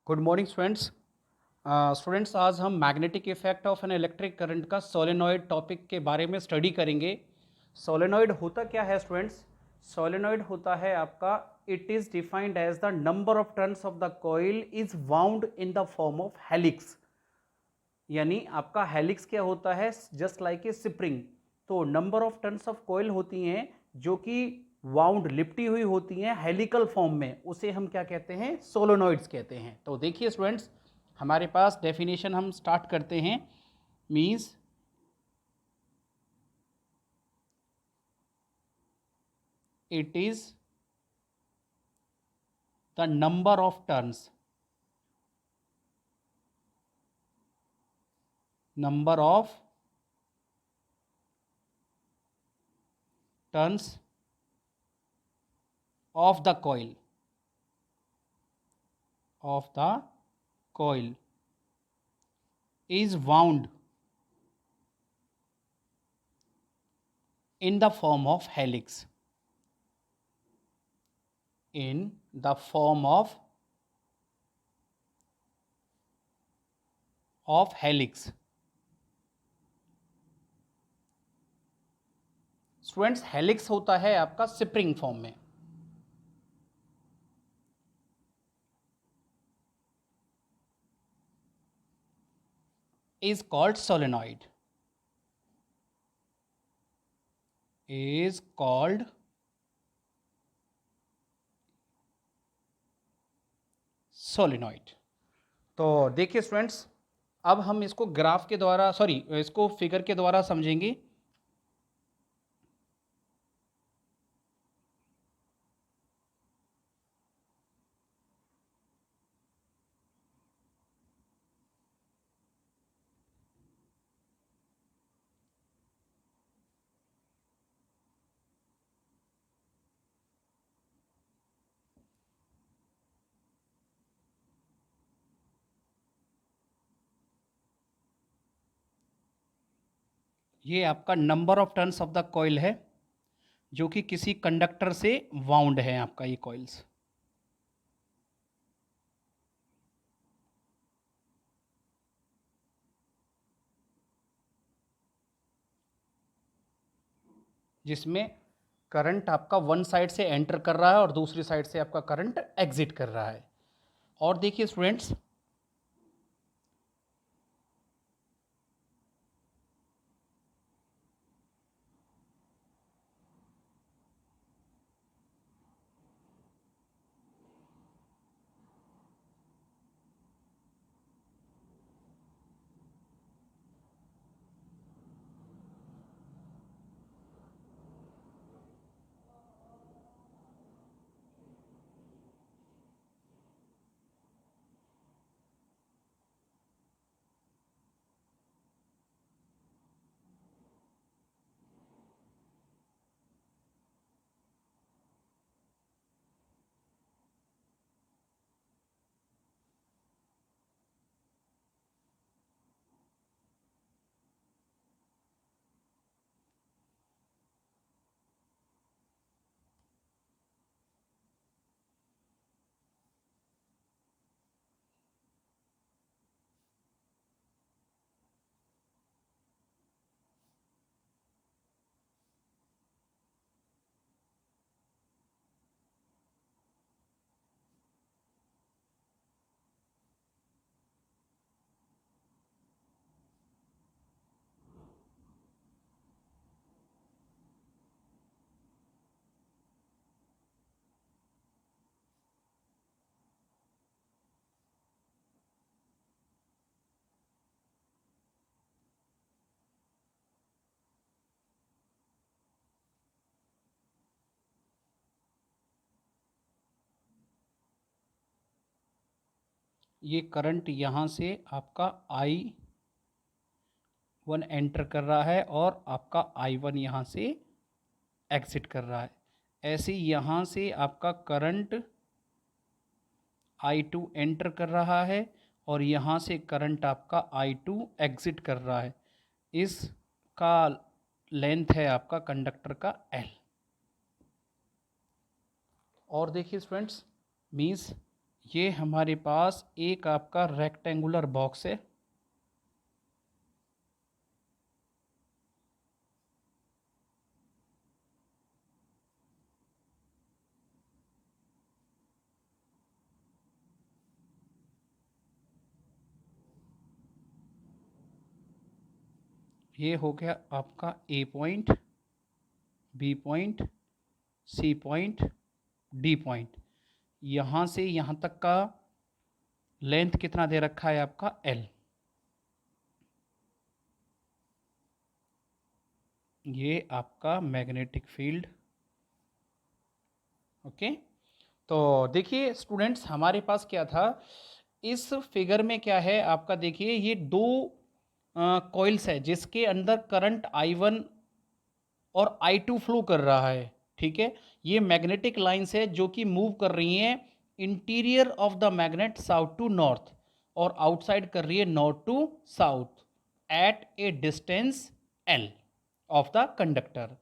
Good morning students. Students आज हम magnetic effect of an electric current का solenoid topic के बारे में स्टडी करेंगे। सोलेनॉइड होता क्या है स्टूडेंट्स? सोलेनॉइड होता है आपका, it is defined as the number of turns of the coil is wound in the form of helix. यानी आपका हेलिक्स क्या होता है? Just like a spring. तो number of turns of coil होती हैं जो कि वाउंड लिपटी हुई होती हैं हेलिकल फॉर्म में, उसे हम क्या कहते हैं? सोलोनॉइड्स कहते हैं। तो देखिए स्टूडेंट्स, हमारे पास डेफिनेशन हम स्टार्ट करते हैं। Means it is the number of turns, number of turns of the coil, of the coil is wound in the form of helix, in the form of helix। Students, helix होता है आपका spring form में। Is called solenoid, is called solenoid. तो देखिए students, अब हम इसको graph के द्वारा, सॉरी इसको फिगर के द्वारा समझेंगे। ये आपका number of turns of the coil है जो कि किसी कंडक्टर से वाउंड है आपका ये कॉइल्स। जिसमें करंट आपका वन साइड से एंटर कर रहा है और दूसरी साइड से आपका करंट एग्जिट कर रहा है। और देखिए स्टूडेंट्स, ये करंट यहाँ से आपका I1 एंटर कर रहा है और आपका I1 यहाँ से एग्जिट कर रहा है। ऐसे ही यहाँ से आपका करंट I2 एंटर कर रहा है और यहाँ से करंट आपका I2 एग्जिट कर रहा है। इसका लेंथ है आपका कंडक्टर का L। और देखिए स्टूडेंट्स, मीन्स ये हमारे पास एक आपका रेक्टेंगुलर बॉक्स है। ये हो गया आपका A point, B point, C point, D point. यहाँ से यहाँ तक का लेंथ कितना दे रखा है आपका एल। ये आपका मैग्नेटिक फील्ड। ओके, तो देखिए स्टूडेंट्स, हमारे पास क्या था इस फिगर में, क्या है आपका, देखिए ये दो कॉइल्स है जिसके अंदर करंट I1 और I2 फ्लो कर रहा है। ठीक है, ये मैग्नेटिक लाइंस है जो कि मूव कर रही हैं interior of the magnet south to north, और आउटसाइड कर रही है north to south at a distance L of the conductor.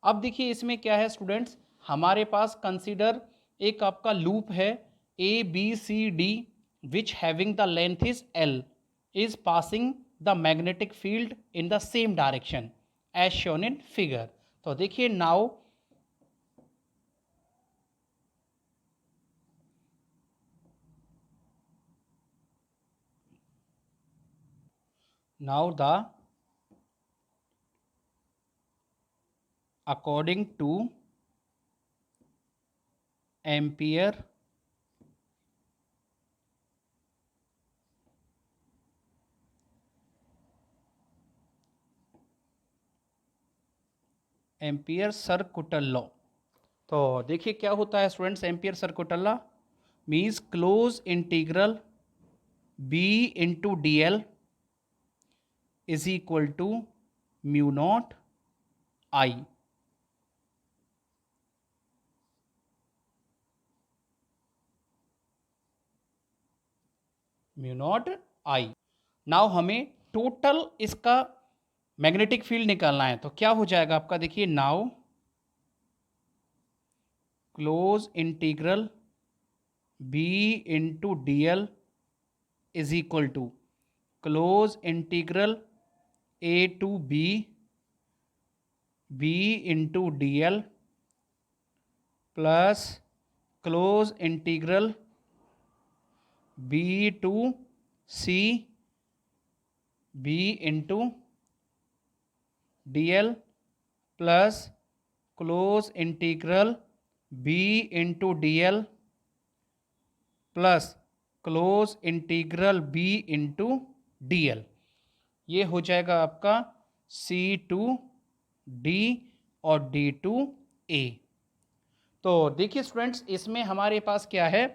अब देखिए इसमें क्या है स्टूडेंट्स, हमारे पास कंसीडर एक आपका लूप है A B C D which having the length is L is passing the magnetic field in the same direction as shown in figure। तो देखिए now the according to ampere circuital law. तो देखिए क्या होता है students, ampere circuital law means close integral B into D L is equal to mu not I. Mu not I. Now हमें total इसका magnetic field निकालना है, तो क्या हो जाएगा आपका, देखिए now close integral B into D L is equal to close integral A to B into D L plus close integral B to C B into D L plus close integral B into D L plus close integral B into D L. ये हो जाएगा आपका C to D और D to A. तो देखिए students, इसमें हमारे पास क्या है,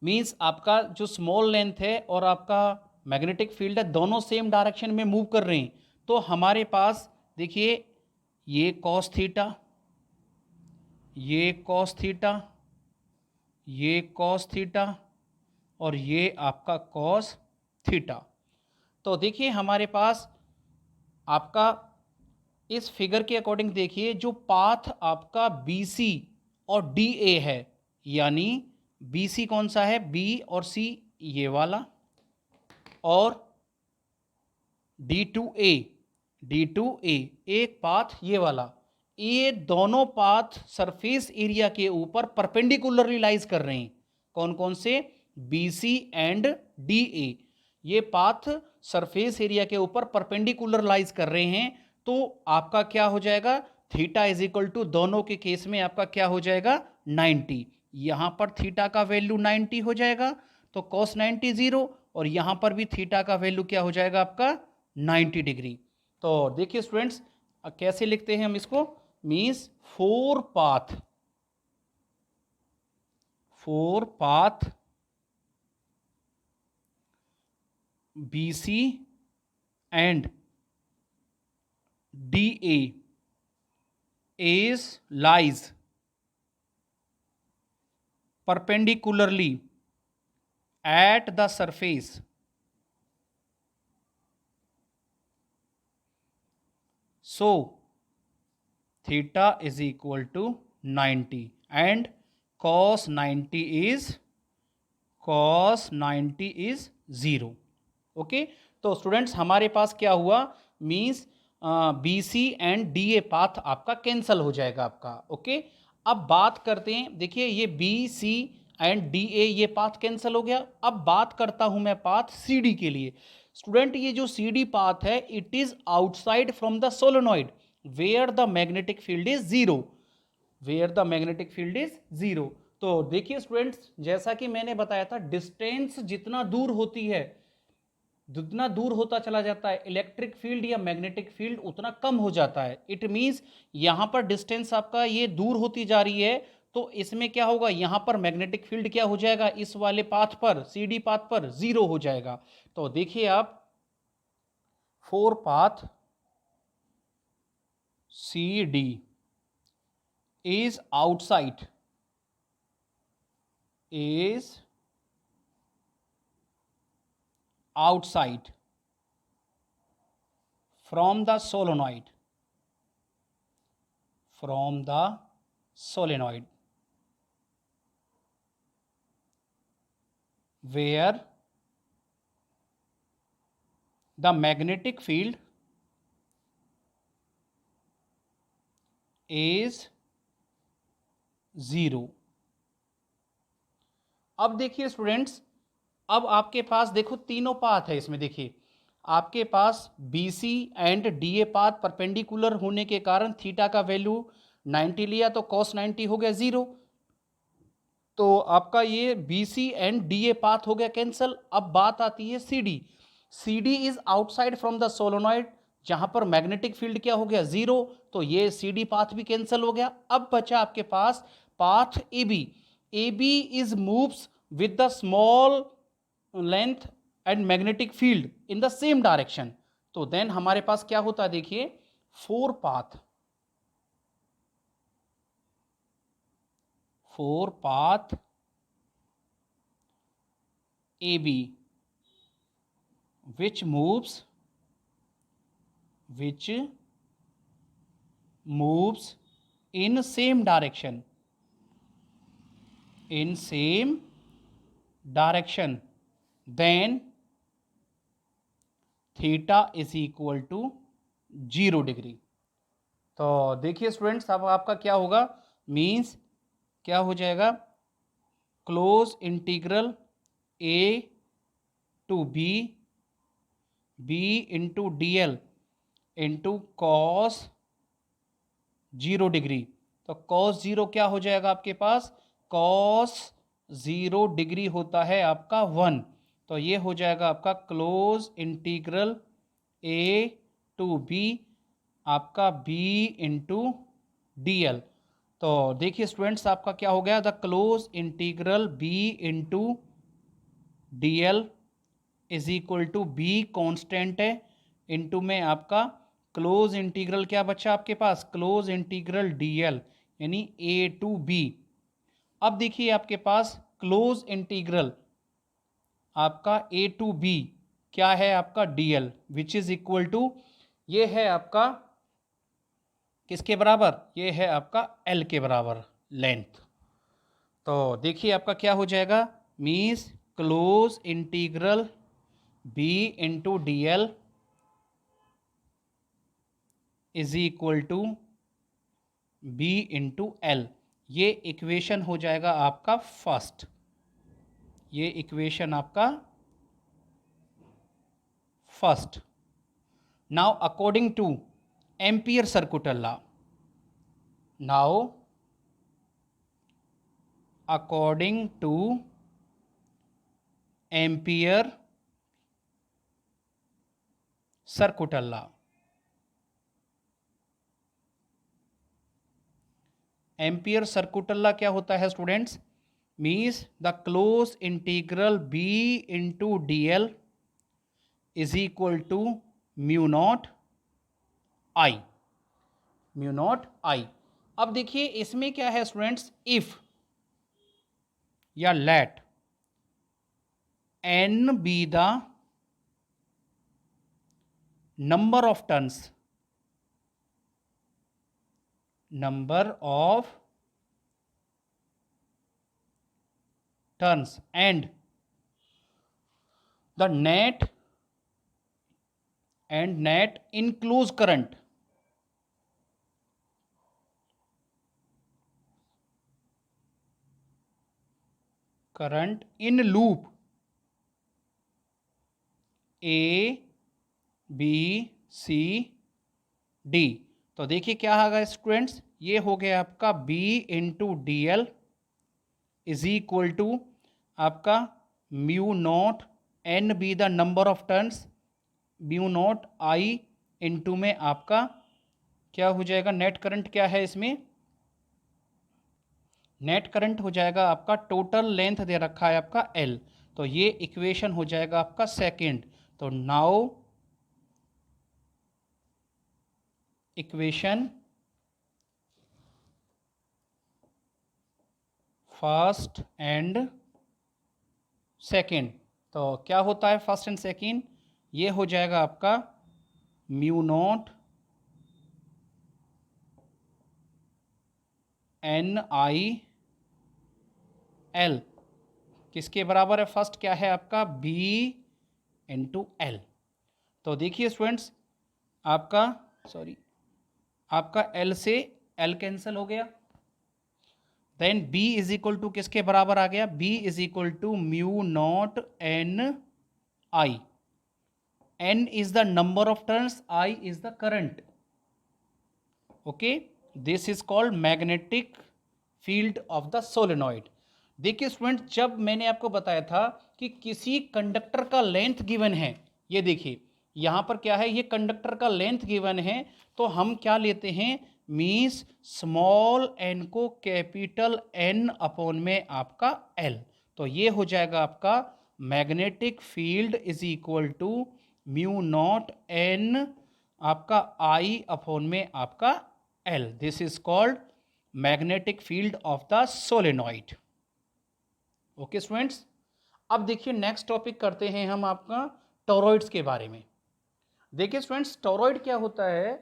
मीन्स आपका जो स्मॉल लेंथ है और आपका मैग्नेटिक फील्ड है दोनों सेम डायरेक्शन में मूव कर रहे हैं। तो हमारे पास देखिए ये कॉस थीटा, ये कॉस थीटा, ये कॉस थीटा और ये आपका कॉस थीटा। तो देखिए हमारे पास आपका इस फिगर के अकॉर्डिंग देखिए जो पाथ आपका बी सी और डी ए है, यानी बी सी कौन सा है, बी और सी ये वाला, और डी टू ए एक पाथ ये वाला, ये दोनों पाथ सरफेस एरिया के ऊपर परपेंडिकुलरली लाइज कर रहे हैं। कौन कौन से, B C and D A, ये पाथ सरफेस एरिया के ऊपर परपेंडिकुलर लाइज कर रहे हैं। तो आपका क्या हो जाएगा, थीटा इज इक्वल टू, दोनों के केस में आपका क्या हो जाएगा 90। यहां पर थीटा का वैल्यू 90 हो जाएगा, तो cos 90 जीरो, और यहां पर भी थीटा का वैल्यू क्या हो जाएगा आपका 90 डिग्री। तो देखिए स्टूडेंट्स कैसे लिखते हैं हम इसको, means four path BC and DA is lies perpendicularly at the surface so theta is equal to 90 and cos 90 is cos 90 is 0। Okay, तो स्टूडेंट्स हमारे पास क्या हुआ, means B C and D A path आपका cancel हो जाएगा आपका। Okay, अब बात करते हैं, देखिए ये B C and D A ये पाथ कैंसल हो गया। अब बात करता हूं मैं पाथ सी डी के लिए। स्टूडेंट ये जो सी डी पाथ है it is outside from the solenoid where the magnetic field is zero, where the magnetic field is zero. तो देखिए स्टूडेंट्स, जैसा कि मैंने बताया था, डिस्टेंस जितना दूर होती है, जितना दूर होता चला जाता है इलेक्ट्रिक फील्ड या मैग्नेटिक फील्ड उतना कम हो जाता है। इट मींस यहां पर डिस्टेंस आपका ये दूर होती जा रही है, तो इसमें क्या होगा, यहां पर मैग्नेटिक फील्ड क्या हो जाएगा, इस वाले पाथ पर, सी डी पाथ पर जीरो हो जाएगा। तो देखिए आप, for path C D is outside, is outside from the solenoid, from the solenoid where the magnetic field is zero. अब देखिए स्टूडेंट्स, अब आपके पास देखो तीनों पाथ है इसमें, देखिए आपके पास B C and D A path perpendicular होने के कारण थीटा का वैल्यू 90 लिया तो कॉस 90 हो गया जीरो। तो आपका ये B C and D A path हो गया कैंसल। अब बात आती है C D. C D is outside from the solenoid, जहां पर मैग्नेटिक फील्ड क्या हो गया, जीरो, तो ये सी डी पाथ भी कैंसल हो गया। अब बचा आपके पास path A B. A B is moves with the small length and magnetic field in the same direction. तो देन हमारे पास क्या होता है, देखिए for path, for path A B which moves in same direction, in same direction, then theta is equal to 0 degree. तो देखिए students, अब आपका क्या होगा, मीन्स क्या हो जाएगा, close integral A to B, B into D L into cos 0 degree. तो कॉस 0 क्या हो जाएगा आपके पास, कॉस 0 डिग्री होता है आपका 1। तो ये हो जाएगा आपका close integral A to B आपका बी इंटू डी एल। तो देखिए स्टूडेंट्स, आपका क्या हो गया, the close integral B into D L is equal to B constant है, इंटू में आपका क्लोज इंटीग्रल क्या बचा आपके पास, क्लोज इंटीग्रल डी एल यानी ए टू बी। अब देखिए आपके पास क्लोज इंटीग्रल आपका ए टू बी क्या है आपका D L, which is equal to, ये है आपका किसके बराबर, ये है आपका एल के बराबर लेंथ। तो देखिए आपका क्या हो जाएगा, means close integral B into D L is equal to B into L. ये इक्वेशन हो जाएगा आपका फर्स्ट, ये इक्वेशन आपका first. Now according to Ampere circular law, now according to Ampere circular law, Ampere circular law क्या होता है students, means the close integral B into D L is equal to mu not I, mu not I. अब देखिए इसमें क्या है students, if या let N be the number of turns, number of turns and the net and net enclosed current, current in loop A B C D. तो देखिए क्या होगा स्टूडेंट्स, ये हो गया आपका B into D L is equal to आपका mu not N be the number of turns, mu not I into में आपका क्या हो जाएगा, नेट करंट क्या है इसमें, नेट करंट हो जाएगा आपका, टोटल लेंथ दे रखा है आपका L, तो ये इक्वेशन हो जाएगा आपका सेकंड। तो now equation first and second, तो क्या होता है फर्स्ट एंड सेकंड, ये हो जाएगा आपका mu not N I L, किसके बराबर है, फर्स्ट क्या है आपका B इंटू एल। तो देखिए स्टूडेंट्स आपका सॉरी आपका L से L कैंसिल हो गया, then B is equal to किसके बराबर आ गया, B is equal to mu not N I, N is the number of turns, I is the current. Okay, this is called magnetic field of the solenoid. देखिए student, जब मैंने आपको बताया था कि किसी कंडक्टर का लेंथ गिवन है, ये देखिए यहां पर क्या है, ये कंडक्टर का लेंथ गिवन है, तो हम क्या लेते हैं, मीन्स स्मॉल एन को कैपिटल एन अपॉन में आपका एल, तो ये हो जाएगा आपका magnetic field is equal to mu not N आपका आई अपॉन में आपका L, this is called magnetic field of the solenoid. Okay students, अब देखिए नेक्स्ट टॉपिक करते हैं हम आपका टोरॉइड्स के बारे में। देखिए स्टूडेंट्स, टोरॉइड क्या होता है,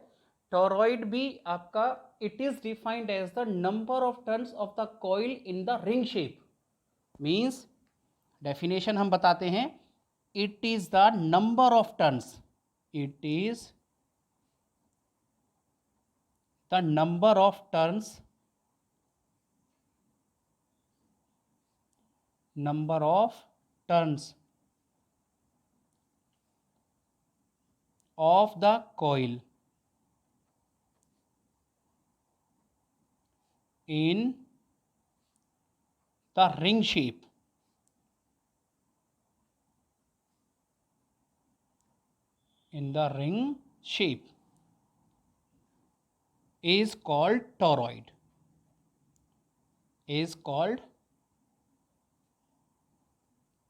टोरॉइड भी आपका it is defined as the number of turns of the coil in the ring shape, means definition हम बताते हैं, it is the number of turns, it is the number of turns, number of turns of the coil in the ring shape, in the ring shape is called toroid, is called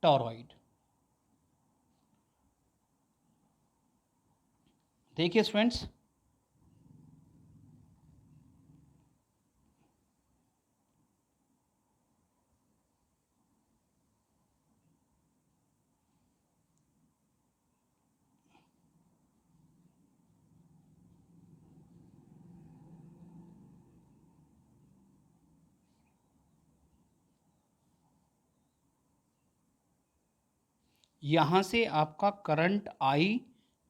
toroid। देखिए students, यहां से आपका current I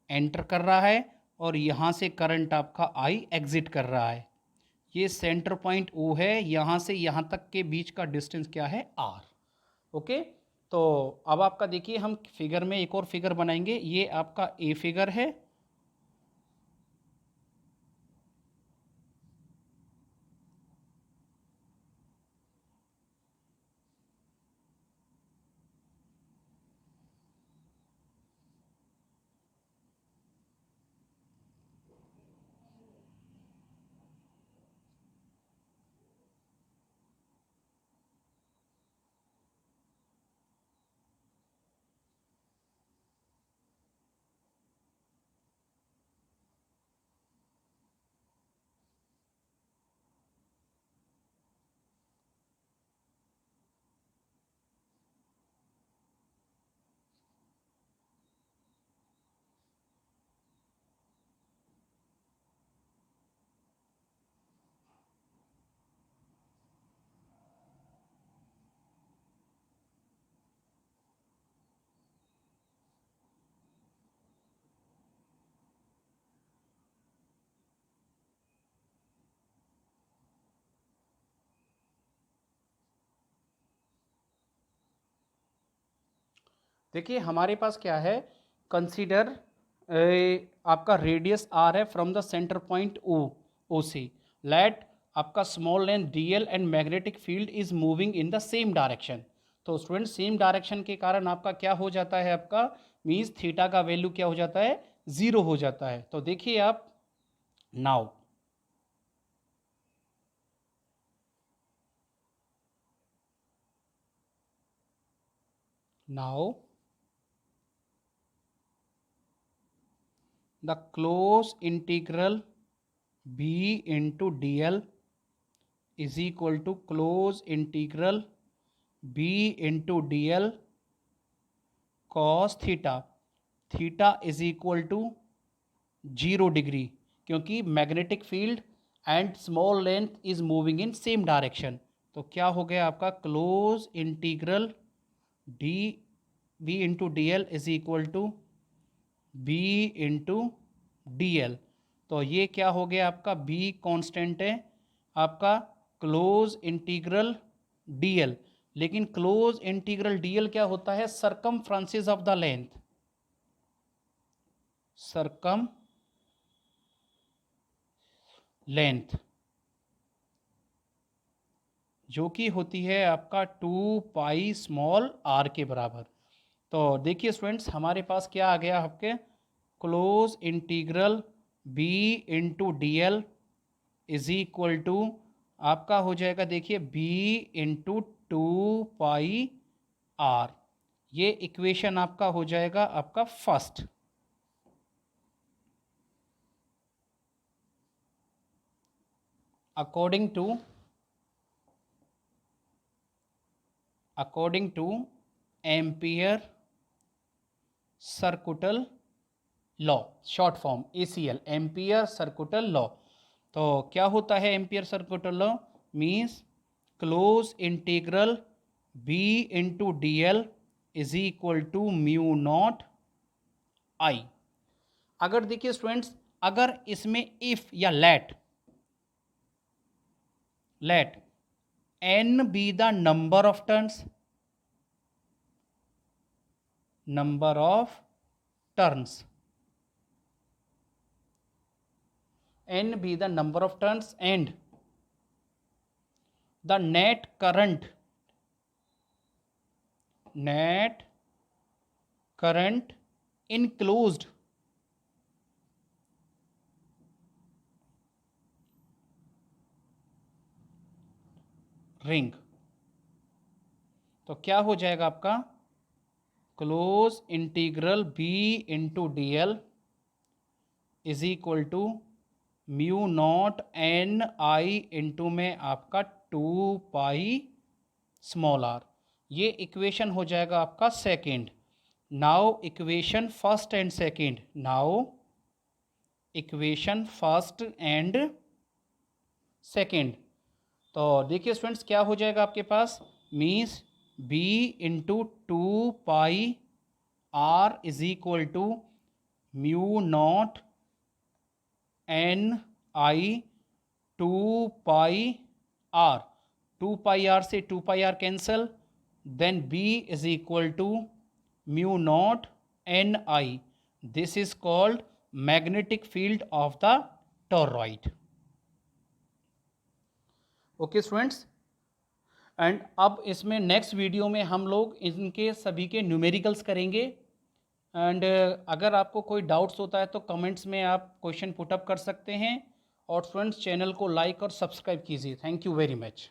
enter कर रहा है और यहां से करंट आपका आई एग्जिट कर रहा है, ये सेंटर पॉइंट O है, यहां से यहां तक के बीच का डिस्टेंस क्या है R। ओके, तो अब आपका देखिए हम फिगर में एक और फिगर बनाएंगे, ये आपका ए फिगर है, देखिए हमारे पास क्या है, कंसीडर आपका रेडियस आर है from the center point O से, लेट आपका small length D L and magnetic field is moving in the same direction. तो स्टूडेंट सेम डायरेक्शन के कारण आपका क्या हो जाता है, आपका मीन्स थीटा का वैल्यू क्या हो जाता है, 0 हो जाता है। तो देखिए आप now the close integral b into dl is equal to close integral b into dl cos theta, theta is equal to 0 डिग्री, क्योंकि magnetic field and small length is moving in same direction. तो क्या हो गया आपका, close integral D B into D L is equal to B into D L. तो ये क्या हो गया आपका, बी कांस्टेंट है आपका क्लोज इंटीग्रल डी एल, लेकिन क्लोज इंटीग्रल डी एल क्या होता है, सरकमफ्रेंसेस ऑफ द लेंथ, सरकम लेंथ जो कि होती है आपका 2 पाई स्मॉल आर के बराबर। तो देखिए स्टूडेंट्स हमारे पास क्या आ गया आपके, close integral B into D L is equal to आपका हो जाएगा, देखिए बी इंटू 2 पाई आर। ये इक्वेशन आपका हो जाएगा आपका first. According to Ampere circuital law, short form ACL, Ampere circuital law. तो क्या होता है Ampere circuital law, means close integral B into D L is equal to mu not I. अगर देखिए स्टूडेंट्स, अगर इसमें इफ या let n be the number of turns, n be the number of turns and the net current enclosed ring. तो क्या हो जाएगा आपका, close integral B into D L is equal to mu not N I into में आपका 2 pi small R. ये equation हो जाएगा आपका second. Now equation first and second, तो देखिए स्टूडेंट्स क्या हो जाएगा आपके पास, means B into 2 pi R is equal to mu not N I 2 pi R, 2 pi R से 2 pi R cancel, then B is equal to mu not N I. This is called magnetic field of the toroid. Okay students, and अब इसमें next video में हम लोग इनके सभी के numericals करेंगे। एंड अगर आपको कोई डाउट्स होता है तो कमेंट्स में आप क्वेश्चन पुटअप कर सकते हैं। और स्टूडेंट्स चैनल को लाइक और सब्सक्राइब कीजिए। Thank you very much.